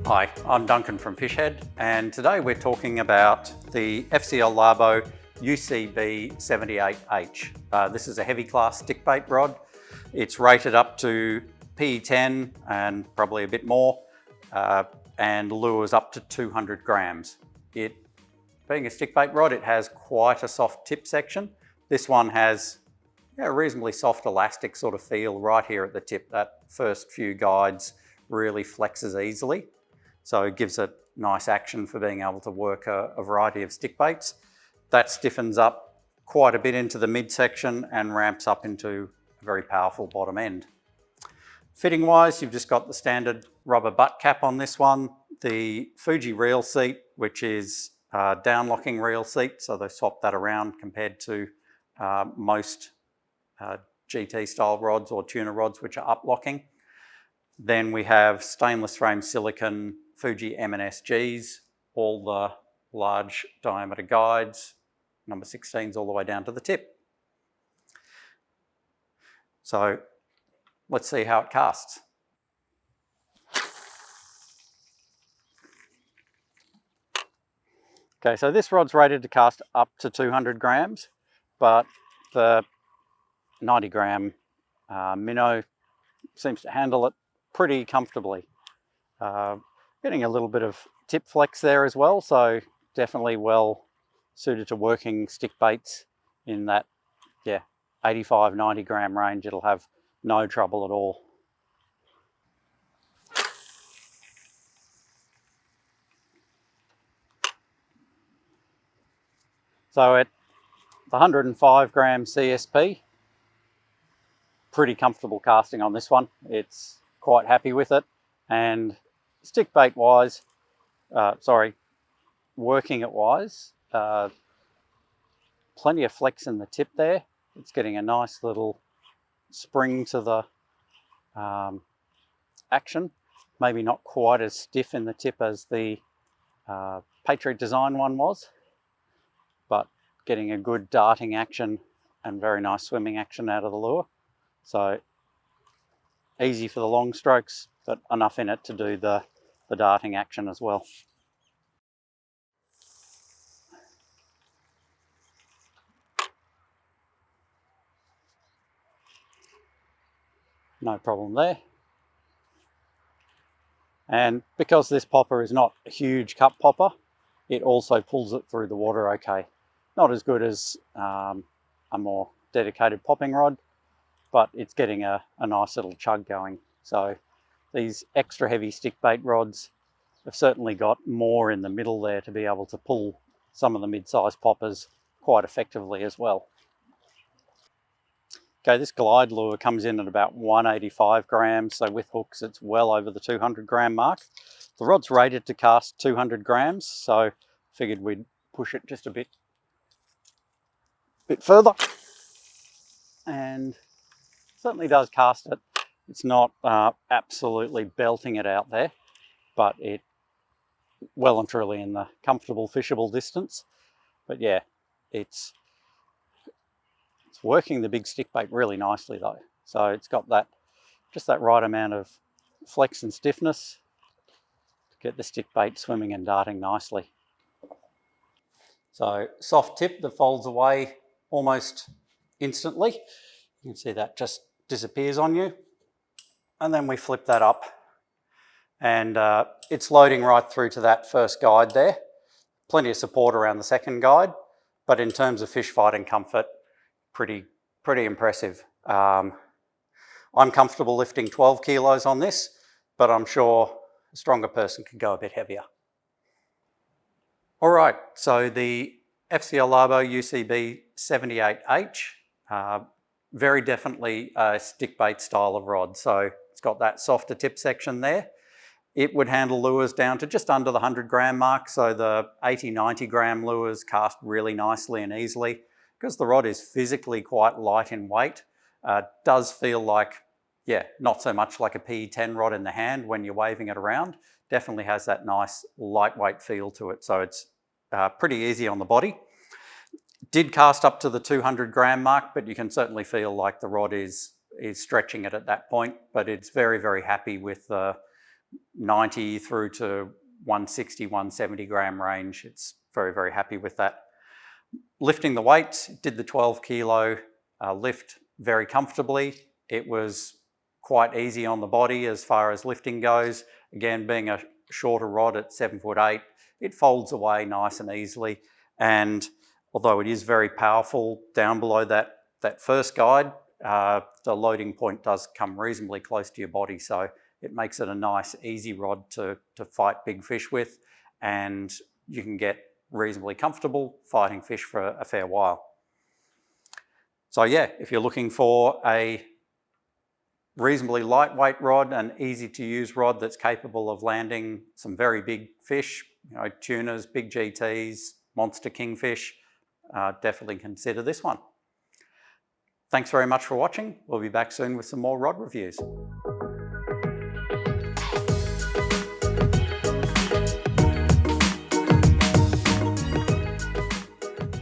Hi, I'm Duncan from Fishhead, and today we're talking about the FCL Labo UCB 78H. This is a heavy class stickbait rod. It's rated up to PE10 and probably a bit more, and lures up to 200 grams. It, being a stickbait rod, it has quite a soft tip section. This one has a reasonably soft elastic sort of feel right here at the tip. That first few guides really flexes easily. So it gives it nice action for being able to work a variety of stick baits. That stiffens up quite a bit into the midsection and ramps up into a very powerful bottom end. Fitting wise, you've just got the standard rubber butt cap on this one, the Fuji reel seat, which is a down locking reel seat, so they swapped that around compared to most GT style rods or tuna rods, which are up locking. Then we have stainless frame silicone Fuji M&S-Gs, all the large diameter guides, number 16s all the way down to the tip. So let's see how it casts. Okay, so this rod's rated to cast up to 200 grams, but the 90 gram minnow seems to handle it pretty comfortably. Getting a little bit of tip flex there as well, so definitely well suited to working stick baits in that 85-90 gram range. It'll have no trouble at all. So at the 105 gram CSP, pretty comfortable casting on this one. It's quite happy with it, and stick bait wise, working it wise, plenty of flex in the tip there. It's getting a nice little spring to the action. Maybe not quite as stiff in the tip as the Patriot Design one was, but getting a good darting action and very nice swimming action out of the lure. So easy for the long strokes, but enough in it to do the darting action as well. No problem there. And because this popper is not a huge cup popper, it also pulls it through the water okay. Not as good as a more dedicated popping rod, but it's getting a nice little chug going. So these extra heavy stick bait rods have certainly got more in the middle there to be able to pull some of the mid-sized poppers quite effectively as well. Okay, this glide lure comes in at about 185 grams, so with hooks it's well over the 200 gram mark. The rod's rated to cast 200 grams, so figured we'd push it just a bit further, and certainly does cast it. It's not absolutely belting it out there, but it well and truly in the comfortable fishable distance. But yeah, it's working the big stick bait really nicely though. So it's got that, just that right amount of flex and stiffness to get the stick bait swimming and darting nicely. So soft tip that folds away almost instantly. You can see that just disappears on you. And then we flip that up, and it's loading right through to that first guide there. Plenty of support around the second guide, but in terms of fish fighting comfort, pretty impressive. I'm comfortable lifting 12 kilos on this, but I'm sure a stronger person could go a bit heavier. All right, so the FCL Labo UCB 78H, very definitely a stick bait style of rod. So it's got that softer tip section there. It would handle lures down to just under the 100 gram mark. So the 80-90 gram lures cast really nicely and easily. Because the rod is physically quite light in weight, does feel like, not so much like a PE10 rod in the hand when you're waving it around. Definitely has that nice lightweight feel to it. So it's pretty easy on the body. Did cast up to the 200 gram mark, but you can certainly feel like the rod is stretching it at that point, but it's very, very happy with the 90 through to 160, 170 gram range. It's very, very happy with that. Lifting the weights, did the 12 kilo lift very comfortably. It was quite easy on the body as far as lifting goes. Again, being a shorter rod at 7'8", it folds away nice and easily. And although it is very powerful down below that first guide, the loading point does come reasonably close to your body. So it makes it a nice, easy rod to fight big fish with, and you can get reasonably comfortable fighting fish for a fair while. So yeah, if you're looking for a reasonably lightweight rod, an easy to use rod that's capable of landing some very big fish, you know, tunas, big GTs, monster kingfish, definitely consider this one. Thanks very much for watching. We'll be back soon with some more rod reviews.